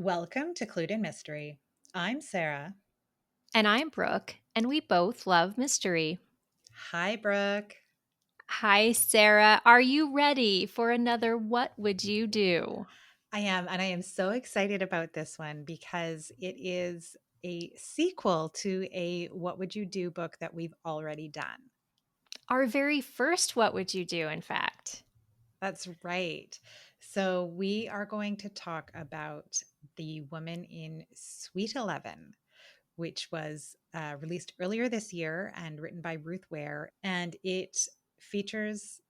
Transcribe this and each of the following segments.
Welcome to Clued in Mystery. I'm Sarah. And I'm Brooke, and we both love mystery. Hi, Brooke. Hi, Sarah. Are you ready for another What Would You Do? I am, and I am so excited about this one because it is a sequel to a What Would You Do book that we've already done. Our very first What Would You Do, in fact. That's right. So, we are going to talk about The Woman in Suite 11, which was released earlier this year and written by Ruth Ware. And it features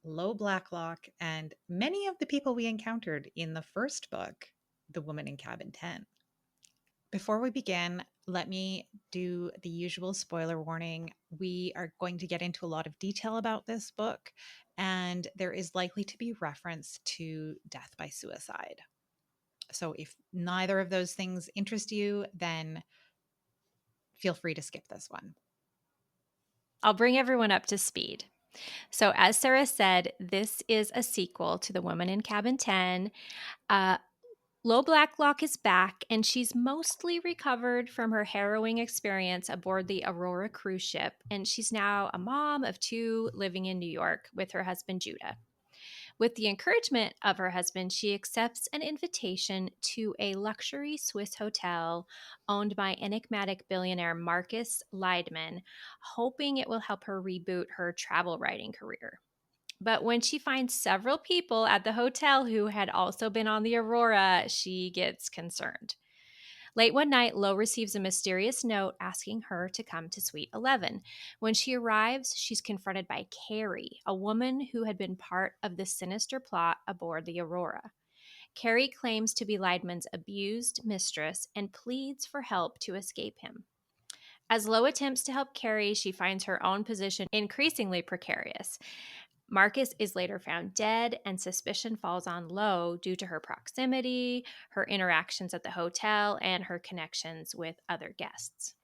Lo Blacklock, and many of the people we encountered in the first book, The Woman in Cabin 10. Before we begin, let me do the usual spoiler warning. We are going to get into a lot of detail about this book, and there is likely to be reference to death by suicide. So if neither of those things interest you, then feel free to skip this one. I'll bring everyone up to speed. So, as Sarah said, this is a sequel to The Woman in Cabin 10. Uh, Lo Blacklock is back, and she's mostly recovered from her harrowing experience aboard the Aurora cruise ship, and she's now a mom of two living in New York with her husband, Judah. With the encouragement of her husband, she accepts an invitation to a luxury Swiss hotel owned by enigmatic billionaire Marcus Leidman, hoping it will help her reboot her travel writing career. But when she finds several people at the hotel who had also been on the Aurora, she gets concerned. Late one night, Lo receives a mysterious note asking her to come to Suite 11. When she arrives, she's confronted by Carrie, a woman who had been part of the sinister plot aboard the Aurora. Carrie claims to be Leidman's abused mistress and pleads for help to escape him. As Lo attempts to help Carrie, she finds her own position increasingly precarious. Marcus is later found dead, and suspicion falls on Lo due to her proximity, her interactions at the hotel, and her connections with other guests.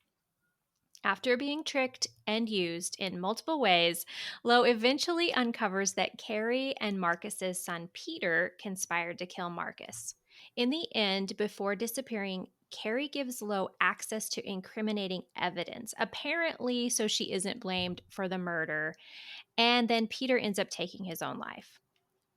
After being tricked and used in multiple ways, Lo eventually uncovers that Carrie and Marcus's son Peter conspired to kill Marcus. In the end, before disappearing, Carrie gives Lo access to incriminating evidence, apparently so she isn't blamed for the murder, and then Peter ends up taking his own life.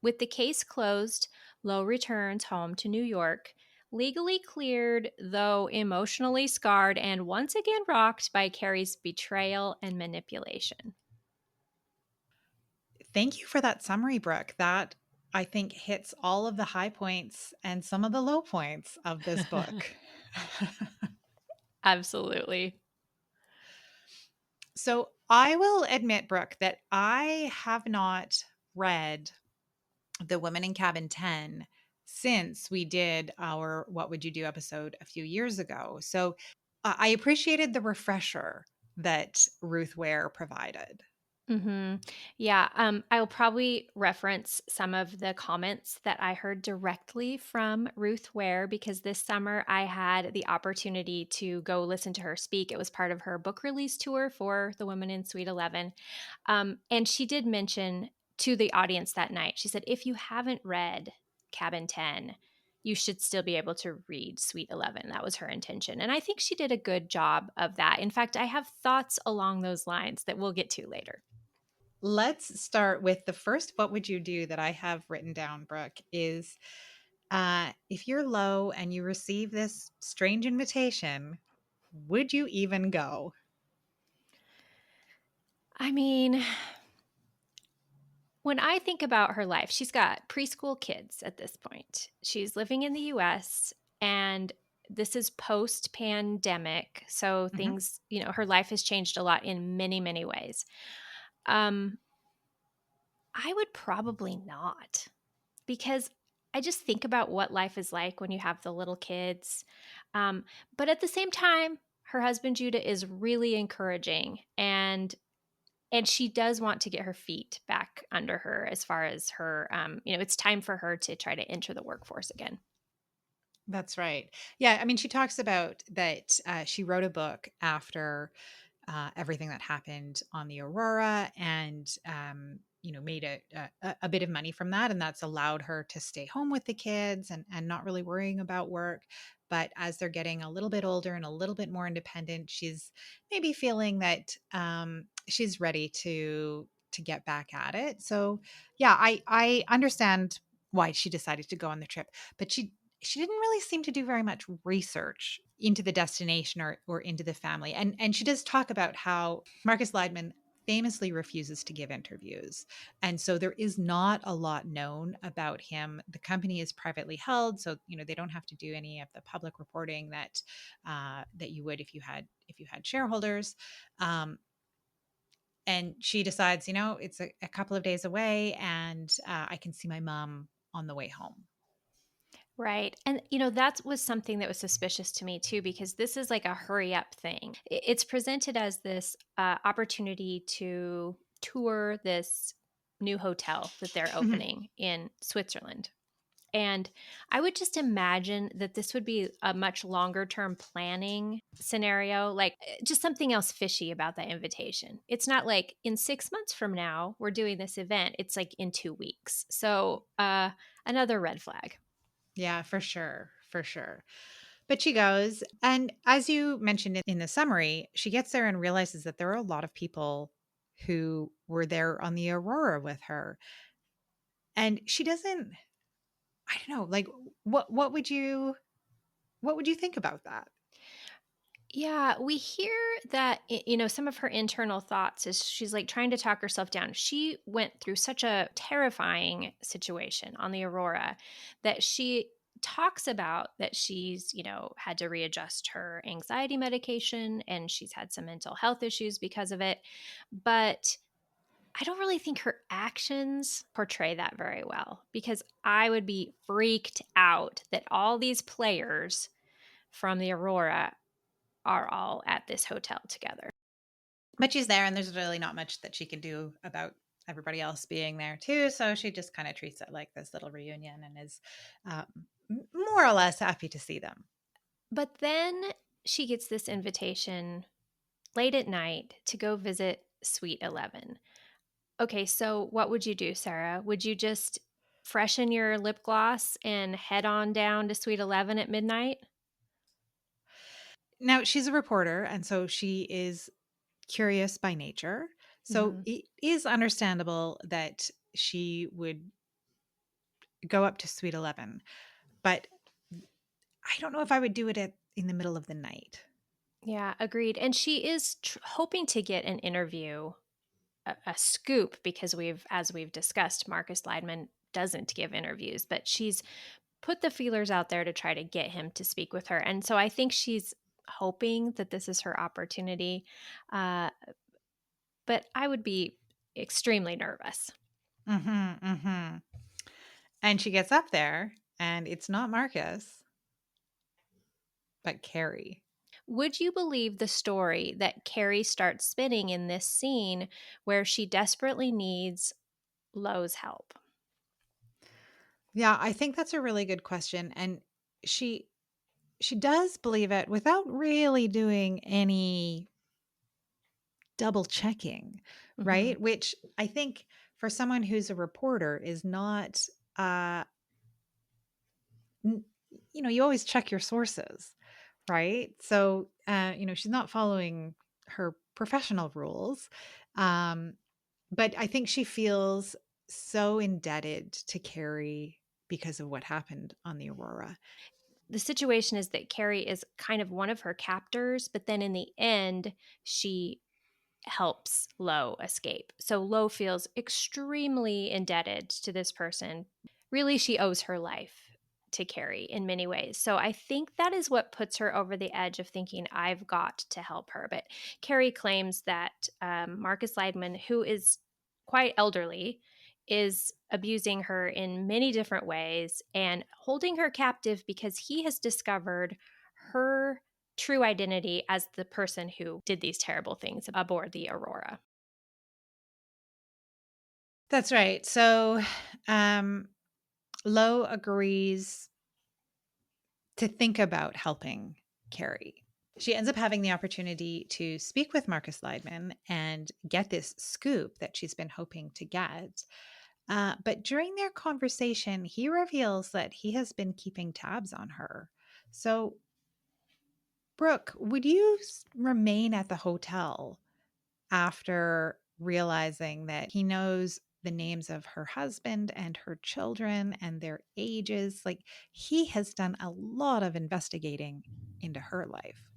With the case closed, Lo returns home to New York, legally cleared, though emotionally scarred and once again rocked by Carrie's betrayal and manipulation. Thank you for that summary, Brooke. That I think hits all of the high points and some of the low points of this book. Absolutely. So I will admit, Brooke, that I have not read The Woman in Cabin 10 since we did our What Would You Do episode a few years ago. So I appreciated the refresher that Ruth Ware provided. Yeah, I'll probably reference some of the comments that I heard directly from Ruth Ware because this summer I had the opportunity to go listen to her speak. It was part of her book release tour for The Women in Suite 11. And she did mention to the audience that night, she said, if you haven't read Cabin 10, you should still be able to read Suite 11. That was her intention. And I think she did a good job of that. In fact, I have thoughts along those lines that we'll get to later. Let's start with the first What Would You Do that I have written down, Brooke, is if you're low and you receive this strange invitation, would you even go? I mean, when I think about her life, she's got preschool kids at this point. She's living in the US and this is post pandemic. So Mhm. things, her life has changed a lot in many, many ways. Um, I would probably not because I just think about what life is like when you have the little kids. Um, but at the same time, her husband Judah is really encouraging and she does want to get her feet back under her as far as her it's time for her to try to enter the workforce again. That's right. Yeah, I mean, she talks about that she wrote a book after everything that happened on the Aurora, and made a bit of money from that, and that's allowed her to stay home with the kids and not really worrying about work. But as they're getting a little bit older and a little bit more independent, she's maybe feeling that she's ready to get back at it. So yeah, I understand why she decided to go on the trip, but she didn't really seem to do very much research into the destination or into the family. And she does talk about how Marcus Leidman famously refuses to give interviews. And so there is not a lot known about him. The company is privately held, so they don't have to do any of the public reporting that you would if you had shareholders. And she decides, it's a couple of days away, and I can see my mom on the way home. Right. And, that was something that was suspicious to me too, because this is like a hurry up thing. It's presented as this opportunity to tour this new hotel that they're Mhm. opening in Switzerland. And I would just imagine that this would be a much longer term planning scenario, like just something else fishy about that invitation. It's not like in 6 months from now, we're doing this event. It's like in 2 weeks. So, another red flag. Yeah, for sure. For sure. But she goes. And as you mentioned in the summary, she gets there and realizes that there are a lot of people who were there on the Aurora with her. And she doesn't, I don't know, like what would you think about that? Yeah, we hear that, some of her internal thoughts is she's like trying to talk herself down. She went through such a terrifying situation on the Aurora that she talks about that she's, had to readjust her anxiety medication and she's had some mental health issues because of it. But I don't really think her actions portray that very well because I would be freaked out that all these players from the Aurora are all at this hotel together. But she's there, and there's really not much that she can do about everybody else being there too. So she just kind of treats it like this little reunion and is um, more or less happy to see them. But then she gets this invitation late at night to go visit Suite 11. Okay, so what would you do, Sarah? Would you just freshen your lip gloss and head on down to Suite 11 at midnight? Now, she's a reporter, and so she is curious by nature. So Mhm. it is understandable that she would go up to Suite 11. But I don't know if I would do it in the middle of the night. Yeah, agreed. And she is hoping to get an interview, a scoop, because as we've discussed, Marcus Leidman doesn't give interviews, but she's put the feelers out there to try to get him to speak with her. And so I think she's hoping that this is her opportunity. Uh, but I would be extremely nervous. Mm-hmm, mm-hmm. And she gets up there, and it's not Marcus, but Carrie. Would you believe the story that Carrie starts spinning in this scene where she desperately needs Lo's help? Yeah, I think that's a really good question. And she she does believe it without really doing any double checking, Hmm. right? Which I think for someone who's a reporter is not uh n- you always check your sources, right? So she's not following her professional rules. Um but I think she feels so indebted to Carrie because of what happened on the Aurora. The situation is that Carrie is kind of one of her captors, but then in the end, she helps Lo escape. So Lo feels extremely indebted to this person. Really, she owes her life to Carrie in many ways. So I think that is what puts her over the edge of thinking, I've got to help her. But Carrie claims that Marcus Leidman, who is quite elderly, is abusing her in many different ways and holding her captive because he has discovered her true identity as the person who did these terrible things aboard the Aurora. That's right. So um Lo agrees to think about helping Carrie. She ends up having the opportunity to speak with Marcus Leidman and get this scoop that she's been hoping to get. But during their conversation, he reveals that he has been keeping tabs on her. So, Brooke, would you remain at the hotel after realizing that he knows the names of her husband and her children and their ages? Like, he has done a lot of investigating into her life.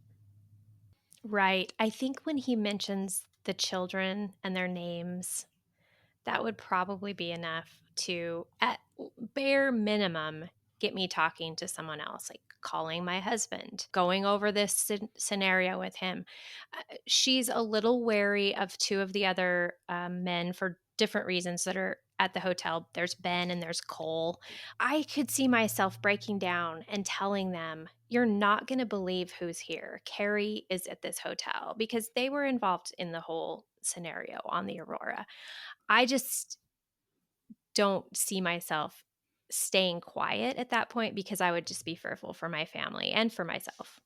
Right. I think when he mentions the children and their names, that would probably be enough to, at bare minimum, get me talking to someone else, like calling my husband, going over this scenario with him. She's a little wary of two of the other men for different reasons that are at the hotel. There's Ben and there's Cole. I could see myself breaking down and telling them, "You're not going to believe who's here. Carrie is at this hotel," because they were involved in the whole scenario on the Aurora. I just don't see myself staying quiet at that point because I would just be fearful for my family and for myself.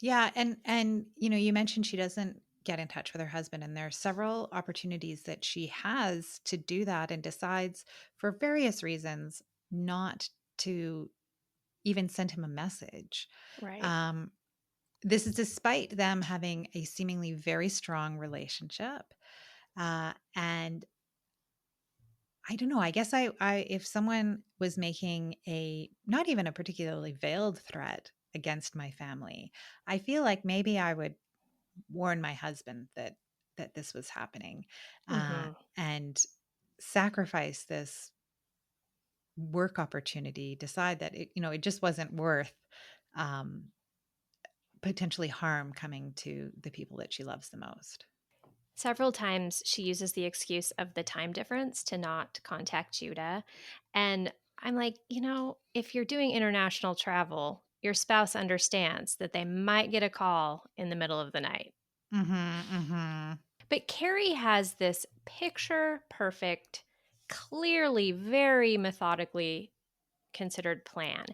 Yeah, and you mentioned she doesn't get in touch with her husband, and there are several opportunities that she has to do that and decides for various reasons not to even send him a message. Right. Um, this is despite them having a seemingly very strong relationship. And I don't know. I guess I if someone was making a not even a particularly veiled threat against my family, I feel like maybe I would warn my husband that this was happening, Hmm. and sacrifice this work opportunity. Decide that it just wasn't worth um, potentially harm coming to the people that she loves the most. Several times she uses the excuse of the time difference to not contact Judah. And I'm like, if you're doing international travel, your spouse understands that they might get a call in the middle of the night. Mm-hmm, mm-hmm. But Carrie has this picture perfect, clearly very methodically considered plan.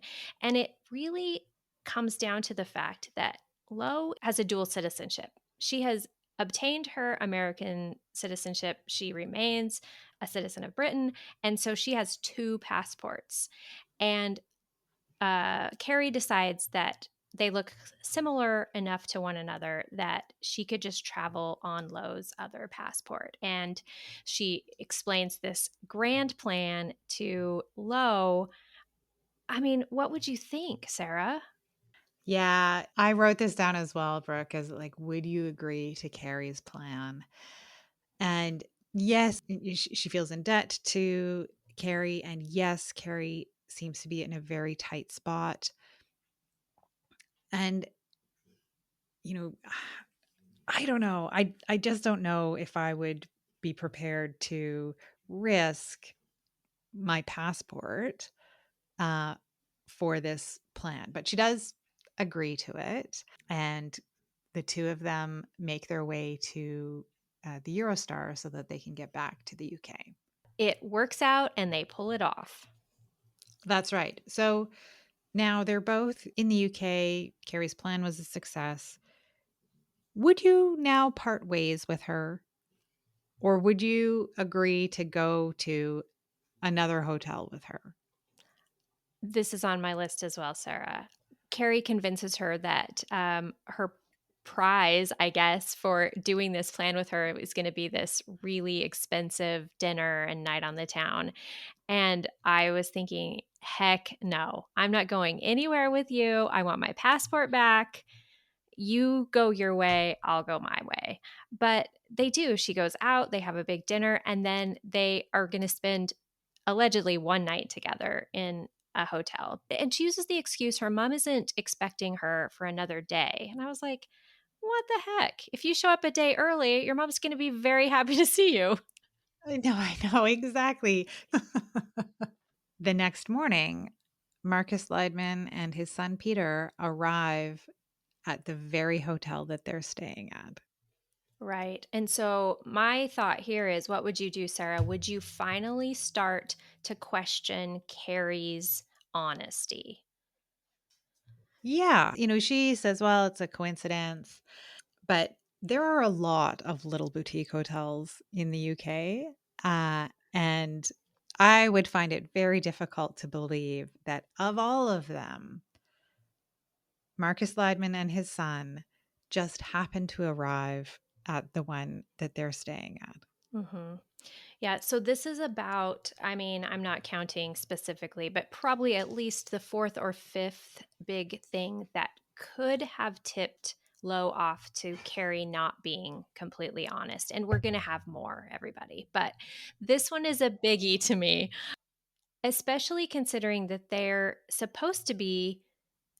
And it really comes down to the fact that Lo has a dual citizenship. She has obtained her American citizenship. She remains a citizen of Britain. And so she has two passports. And Carrie decides that they look similar enough to one another that she could just travel on Lowe's other passport. And she explains this grand plan to Lowe. I mean, what would you think, Sarah? Yeah, I wrote this down as well, Brooke, as like, would you agree to Carrie's plan? And yes, she feels in debt to Carrie. And yes, Carrie seems to be in a very tight spot. And, you know, I don't know. I just don't know if I would be prepared to risk my passport uh, for this plan. But she does agree to it. And the two of them make their way to the Eurostar so that they can get back to the UK. It works out and they pull it off. That's right. So now they're both in the UK. Carrie's plan was a success. Would you now part ways with her? Or would you agree to go to another hotel with her? This is on my list as well, Sarah. Carrie convinces her that her prize, I guess, for doing this plan with her is going to be this really expensive dinner and night on the town. And I was thinking, heck no, I'm not going anywhere with you. I want my passport back. You go your way, I'll go my way. But they do. She goes out, they have a big dinner, and then they are going to spend allegedly one night together in a hotel. And she uses the excuse her mom isn't expecting her for another day. And I was like, what the heck? If you show up a day early, your mom's going to be very happy to see you. I know exactly. The next morning, Marcus Leidman and his son Peter arrive at the very hotel that they're staying at. Right. And so my thought here is what would you do, Sarah? Would you finally start to question Carrie's honesty? Yeah. She says, well, it's a coincidence. But there are a lot of little boutique hotels in the UK. And I would find it very difficult to believe that of all of them, Marcus Leidman and his son just happened to arrive at the one that they're staying at. Hmm. Yeah, so this is about, I mean, I'm not counting specifically, but probably at least the fourth or fifth big thing that could have tipped Low off to Carrie not being completely honest. And we're going to have more, everybody. But this one is a biggie to me, especially considering that they're supposed to be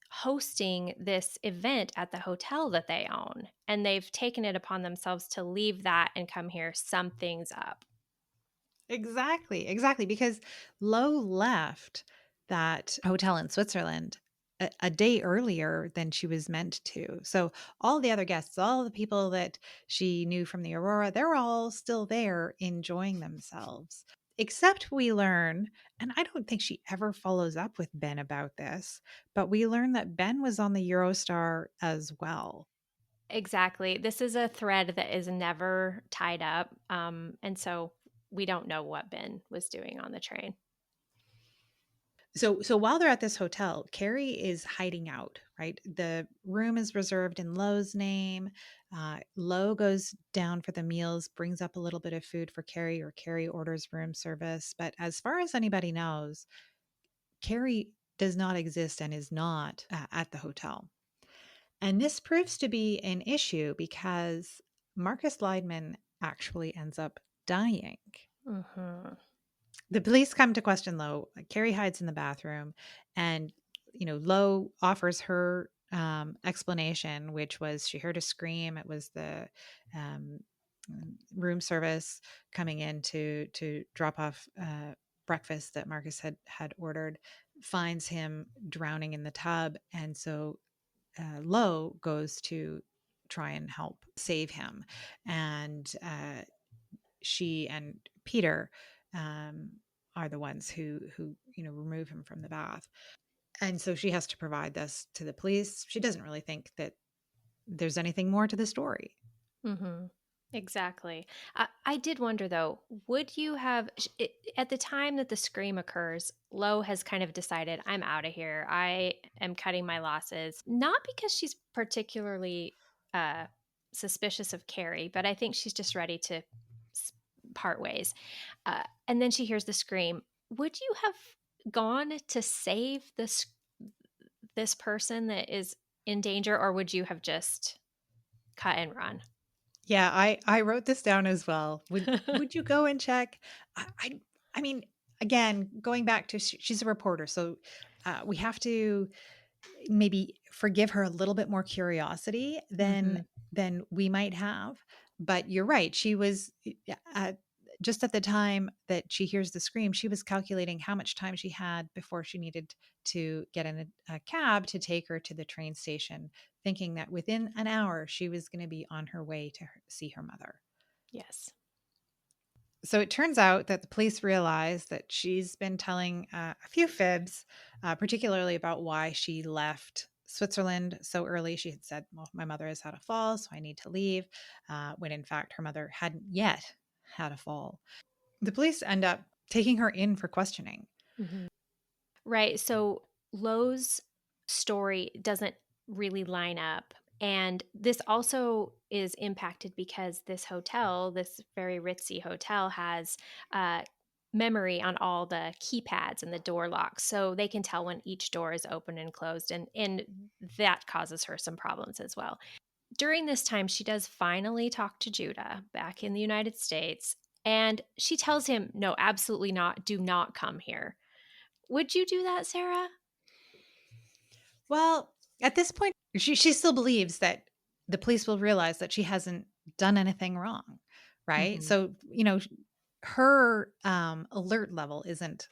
hosting this event at the hotel that they own. And they've taken it upon themselves to leave that and come here. Something's up. Exactly, exactly. Because Lo left that hotel in Switzerland a day earlier than she was meant to. So all the other guests, all the people that she knew from the Aurora, they're all still there enjoying themselves. Except we learn, and I don't think she ever follows up with Ben about this, but we learn that Ben was on the Eurostar as well. Exactly. This is a thread that is never tied up. And so we don't know what Ben was doing on the train. So while they're at this hotel, Carrie is hiding out, right? The room is reserved in Lo's name. Lo goes down for the meals, brings up a little bit of food for Carrie, or Carrie orders room service. But as far as anybody knows, Carrie does not exist and is not at the hotel. And this proves to be an issue because Marcus Leidman actually ends up dying. Hmm. The police come to question Lo. Carrie hides in the bathroom, and Lo offers her explanation, which was she heard a scream. It was the um, room service coming in to drop off breakfast that Marcus had ordered. Finds him drowning in the tub, and so Lo goes to try and help save him, and she and Peter um, are the ones who remove him from the bath, and so she has to provide this to the police. She doesn't really think that there's anything more to the story. Hmm. Exactly. I did wonder though, would you have, at the time that the scream occurs, Lo has kind of decided, I'm out of here. I am cutting my losses. Not because she's particularly uh, suspicious of Carrie, but I think she's just ready to s- part ways. And then she hears the scream. Would you have gone to save this person that is in danger, or would you have just cut and run? Yeah, I wrote this down as well. Would you go and check? I mean, again, going back to she's a reporter, so we have to maybe forgive her a little bit more curiosity than Hmm. we might have. But you're right. She was just at the time that she hears the scream, she was calculating how much time she had before she needed to get in a cab to take her to the train station, thinking that within an hour she was going to be on her way to see her mother. Yes. So it turns out that the police realize that she's been telling a few fibs, particularly about why she left Switzerland so early. She had said, well, my mother has had a fall, so I need to leave, when in fact her mother hadn't yet had a fall. The police end up taking her in for questioning. Mhm. Right. So Lowe's story doesn't really line up. And this also is impacted because this hotel, this very ritzy hotel, has uh, memory on all the keypads and the door locks. So they can tell when each door is open and closed. And that causes her some problems as well. During this time, she does finally talk to Judah back in the United States. And she tells him, no, absolutely not. Do not come here. Would you do that, Sarah? Well, at this point, she still believes that the police will realize that she hasn't done anything wrong, right? Mhm. So, her alert level isn't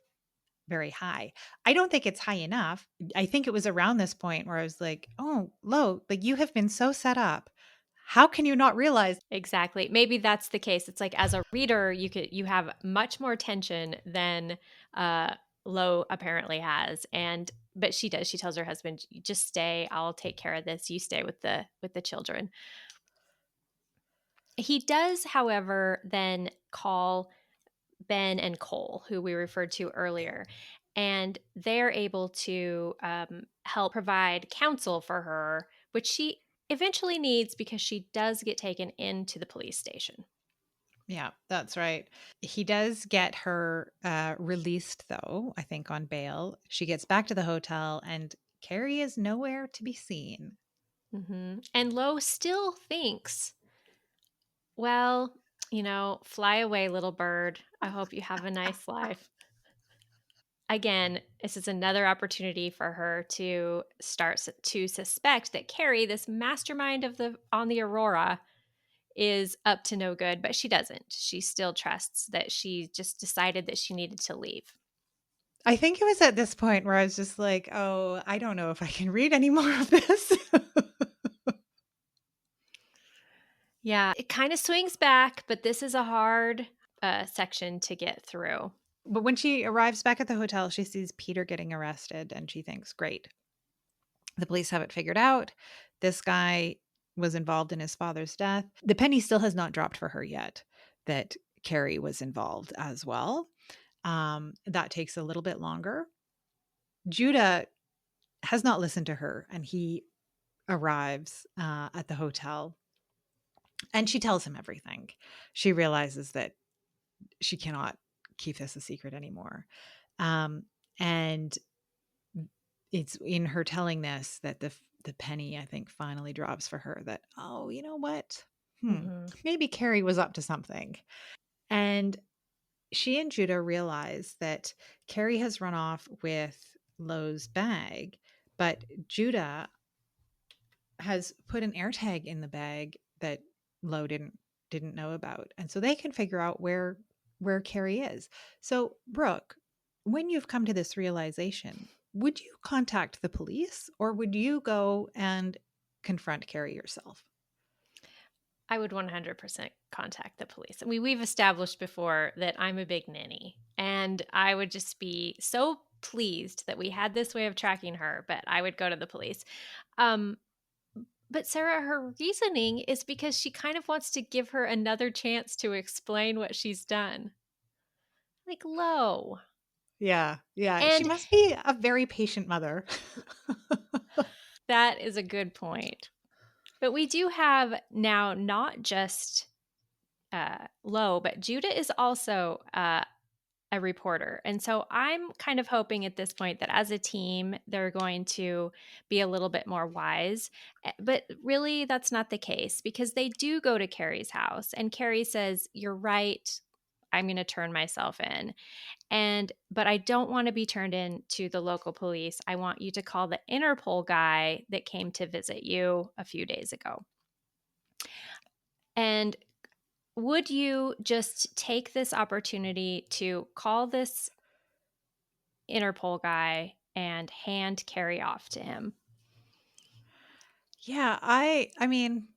very high. I don't think it's high enough. I think it was around this point where I was like, "Oh, Lo, like you have been so set up. How can you not realize?" Exactly. Maybe that's the case. It's like as a reader, you have much more tension than uh Lo apparently has. And But she does. She tells her husband, "Just stay. I'll take care of this. You stay with the children." He does, however, then call Ben and Cole, who we referred to earlier, and they're able to help provide counsel for her, which she eventually needs because she does get taken into the police station. Yeah, that's right. He does get her released, though, I think on bail. She gets back to the hotel, and Carrie is nowhere to be seen. And Lo still thinks, well, fly away, little bird. I hope you have a nice life. Again, this is another opportunity for her to start to suspect that Carrie, this mastermind on the Aurora, is up to no good, but she doesn't. She still trusts that she just decided that she needed to leave. I think it was at this point where I was just like, oh, I don't know if I can read any more of this. Yeah, it kind of swings back, but this is a hard section to get through. But when she arrives back at the hotel, she sees Peter getting arrested and she thinks, great, the police have it figured out. This guy was involved in his father's death. The penny still has not dropped for her yet that Carrie was involved as well. That takes a little bit longer. Judah has not listened to her and he arrives at the hotel and she tells him everything. She realizes that she cannot keep this a secret anymore. And it's in her telling this that the penny, I think, finally drops for her that, oh, you know what? Mm-hmm. Maybe Carrie was up to something. And she and Judah realize that Carrie has run off with Lo's bag, but Judah has put an air tag in the bag that Lo didn't know about. And so they can figure out where Carrie is. So, Brooke, when you've come to this realization, would you contact the police or would you go and confront Carrie yourself? I would 100% contact the police. We've established before that I'm a big ninny, and I would just be so pleased that we had this way of tracking her, but I would go to the police. Um, but Sarah, her reasoning is because she kind of wants to give her another chance to explain what she's done. Like, Lo. Yeah, yeah. She And must be a very patient mother. that is a good point. But we do have now not just Lo, but Judah is also a reporter. And so I'm kind of hoping at this point that as a team, they're going to be a little bit more wise. But really, that's not the case because they do go to Carrie's house. And Carrie says, "You're right. I'm going to turn myself in." But I don't want to be turned in to the local police. I want you to call the Interpol guy that came to visit you a few days ago. And would you just take this opportunity to call this Interpol guy and hand Carrie off to him? Yeah, I mean,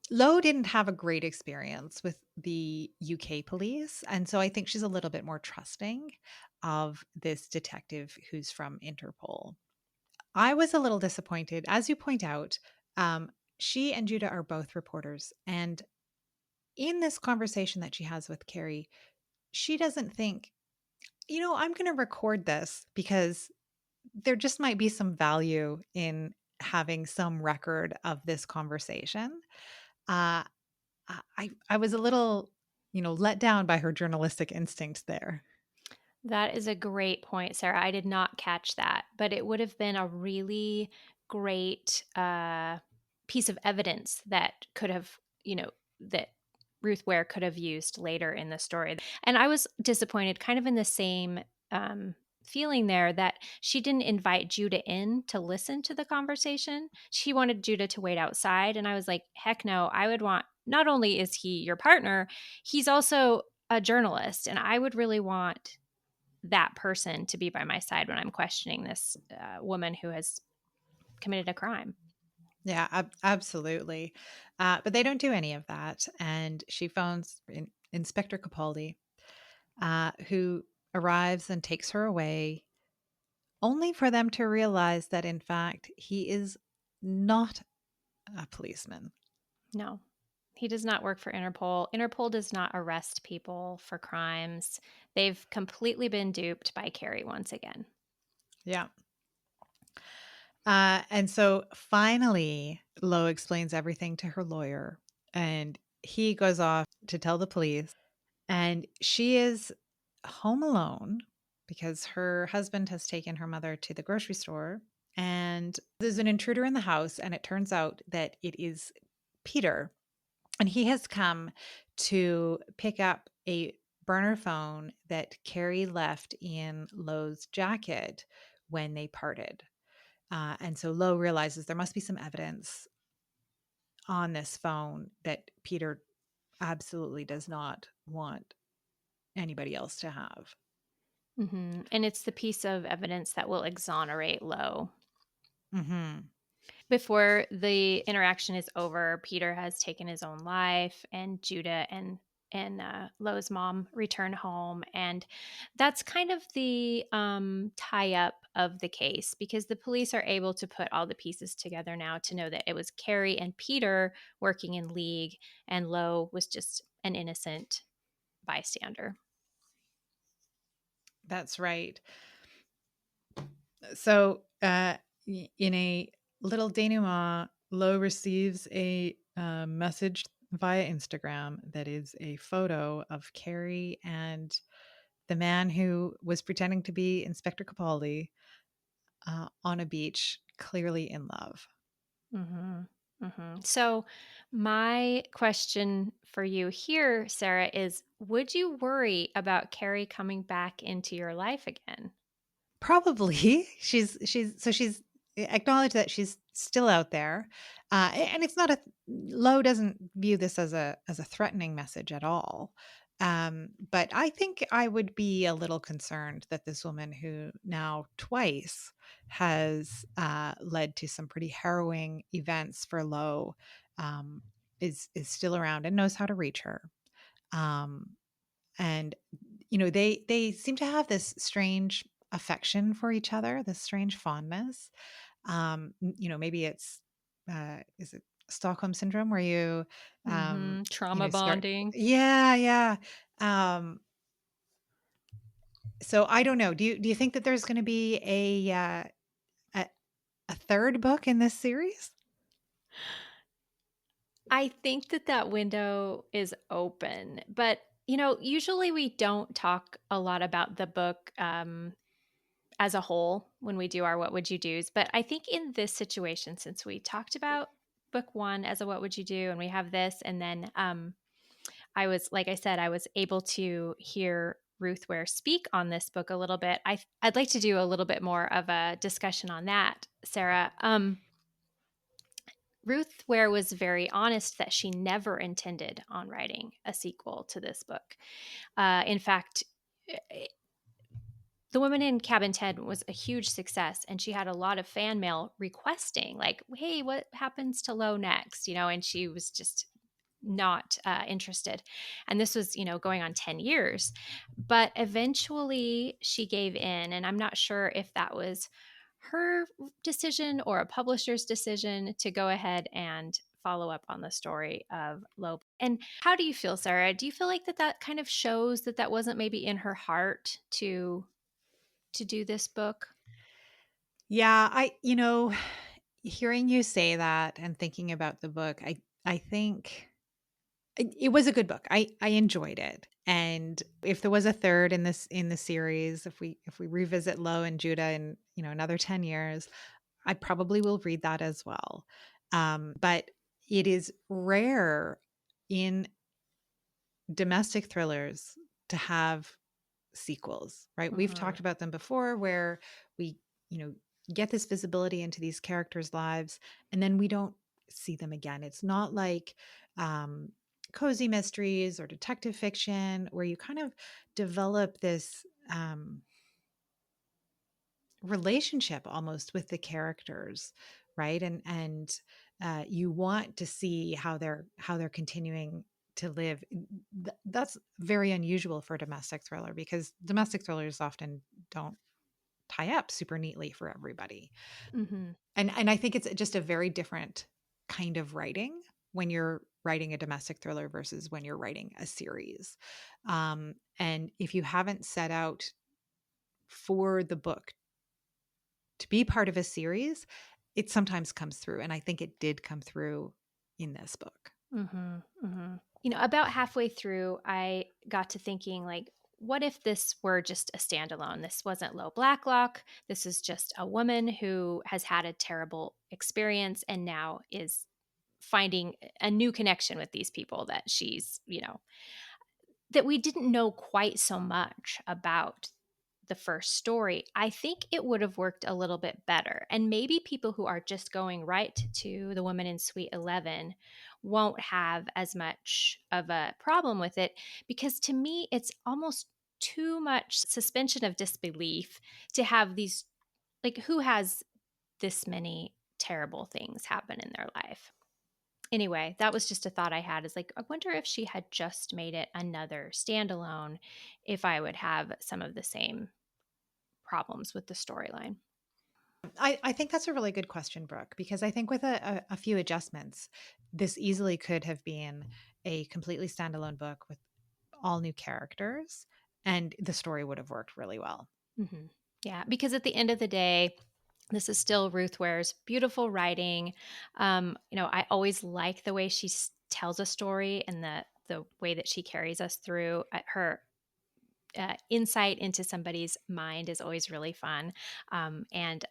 Lo didn't have a great experience with the UK police, and so I think she's a little bit more trusting of this detective who's from Interpol. I was a little disappointed. As you point out, she and Judah are both reporters, and in this conversation that she has with Carrie, she doesn't think, I'm going to record this because there just might be some value in having some record of this conversation. Uh, I was a little, let down by her journalistic instincts there. That is a great point, Sarah. I did not catch that, but it would have been a really great piece of evidence that could have, that Ruth Ware could have used later in the story. And I was disappointed, kind of in the same feeling there, that she didn't invite Judah in to listen to the conversation. She wanted Judah to wait outside. And I was like, heck no, I would want, not only is he your partner, he's also a journalist. And I would really want that person to be by my side when I'm questioning this woman who has committed a crime. Yeah, absolutely. But they don't do any of that. And she phones Inspector Capaldi, who arrives and takes her away. only for them to realize that, in fact, he is not a policeman. No, he does not work for Interpol. Interpol does not arrest people for crimes. They've completely been duped by Carrie once again. Yeah. And so finally, Lo explains everything to her lawyer, and he goes off to tell the police. And she is home alone because her husband has taken her mother to the grocery store. And there's an intruder in the house, and it turns out that it is Peter. And he has come to pick up a burner phone that Carrie left in Lo's jacket when they parted. And so Lo realizes there must be some evidence on this phone that Peter absolutely does not want anybody else to have. And it's the piece of evidence that will exonerate Lo. Hmm. Before the interaction is over, Peter has taken his own life, and Judah and Lo's mom return home, and that's kind of the tie up of the case, because the police are able to put all the pieces together now to know that it was Carrie and Peter working in league, and Lo was just an innocent bystander. That's right. So, in a little denouement, Lo receives a message via Instagram that is a photo of Carrie and the man who was pretending to be Inspector Capaldi on a beach, clearly in love. Mm-hmm. Mm-hmm. So, my question for you here, Sarah, is would you worry about Carrie coming back into your life again? Probably. She's acknowledged that she's still out there. And it's not a Lowe doesn't view this as a threatening message at all. But I think I would be a little concerned that this woman who now twice has led to some pretty harrowing events for Lowe um, is still around and knows how to reach her. Um, and they seem to have this strange affection for each other, this strange fondness. Maybe it's is it Stockholm syndrome where you Mm-hmm. Trauma start. bonding. Yeah, yeah. um so I don't know, do you think that there's going to be a a third book in this series? I think that that window is open, but usually we don't talk a lot about the book as a whole when we do our What Would You Do's. But I think in this situation, since we talked about book one as a What Would You Do, and we have this, and then I was, like I said, I was able to hear Ruth Ware speak on this book a little bit. I'd like to do a little bit more of a discussion on that, Sarah. Ruth Ware was very honest that she never intended on writing a sequel to this book. In fact, The Woman in Cabin 10 was a huge success, and she had a lot of fan mail requesting, like, hey, what happens to Lo next? And she was just not interested. And this was, going on 10 years. But eventually she gave in. And I'm not sure if that was her decision or a publisher's decision to go ahead and follow up on the story of Lo. And how do you feel, Sarah? Do you feel like that kind of shows that that wasn't maybe in her heart to do this book? Yeah, hearing you say that and thinking about the book, I think it was a good book. I enjoyed it. And if there was a third in the series, if we revisit Lo and Judah in, another 10 years, I probably will read that as well. But it is rare in domestic thrillers to have sequels, right? We've Mm-hmm. talked about them before where we, get this visibility into these characters' lives and then we don't see them again. It's not like um, cozy mysteries or detective fiction where you kind of develop this relationship almost with the characters, right? And you want to see how they're continuing to live. That's very unusual for a domestic thriller because domestic thrillers often don't tie up super neatly for everybody. Mhm. And I think it's just a very different kind of writing when you're writing a domestic thriller versus when you're writing a series. And if you haven't set out for the book to be part of a series, it sometimes comes through. And I think it did come through in this book. Mhm. Mhm. About halfway through, I got to thinking, like, what if this were just a standalone? This wasn't Lo Blacklock. This is just a woman who has had a terrible experience and now is finding a new connection with these people that that we didn't know quite so much about the first story. I think it would have worked a little bit better. And maybe people who are just going right to the woman in Suite 11 won't have as much of a problem with it, because to me, it's almost too much suspension of disbelief to have these, like, who has this many terrible things happen in their life? Anyway, that was just a thought I had, is like, I wonder if she had just made it another standalone, if I would have some of the same problems with the storyline. I think that's a really good question, Brooke, because I think with a few adjustments, this easily could have been a completely standalone book with all new characters, and the story would have worked really well. Hmm. Yeah, because at the end of the day, this is still Ruth Ware's beautiful writing. I always like the way she tells a story and the way that she carries us through. Her insight into somebody's mind is always really fun. And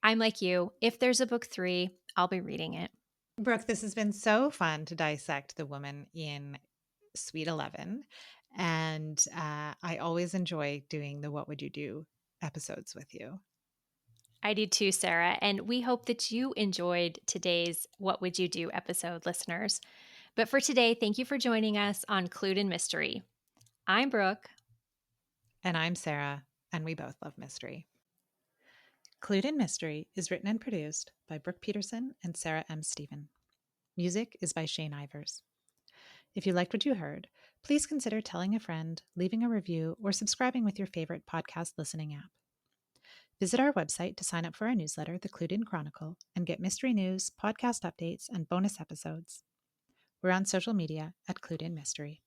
I'm like you. If there's a book 3, I'll be reading it. Brooke, this has been so fun to dissect the woman in Sweet 11. And I always enjoy doing the What Would You Do episodes with you. I do too, Sarah. And we hope that you enjoyed today's What Would You Do episode, listeners. But for today, thank you for joining us on Clued in Mystery. I'm Brooke. And I'm Sarah, and we both love mystery. Clued in Mystery is written and produced by Brooke Peterson and Sarah M. Stephen. Music is by Shane Ivers. If you liked what you heard, please consider telling a friend, leaving a review, or subscribing with your favorite podcast listening app. Visit our website to sign up for our newsletter, The Clued In Chronicle, and get mystery news, podcast updates, and bonus episodes. We're on social media at Clued In Mystery.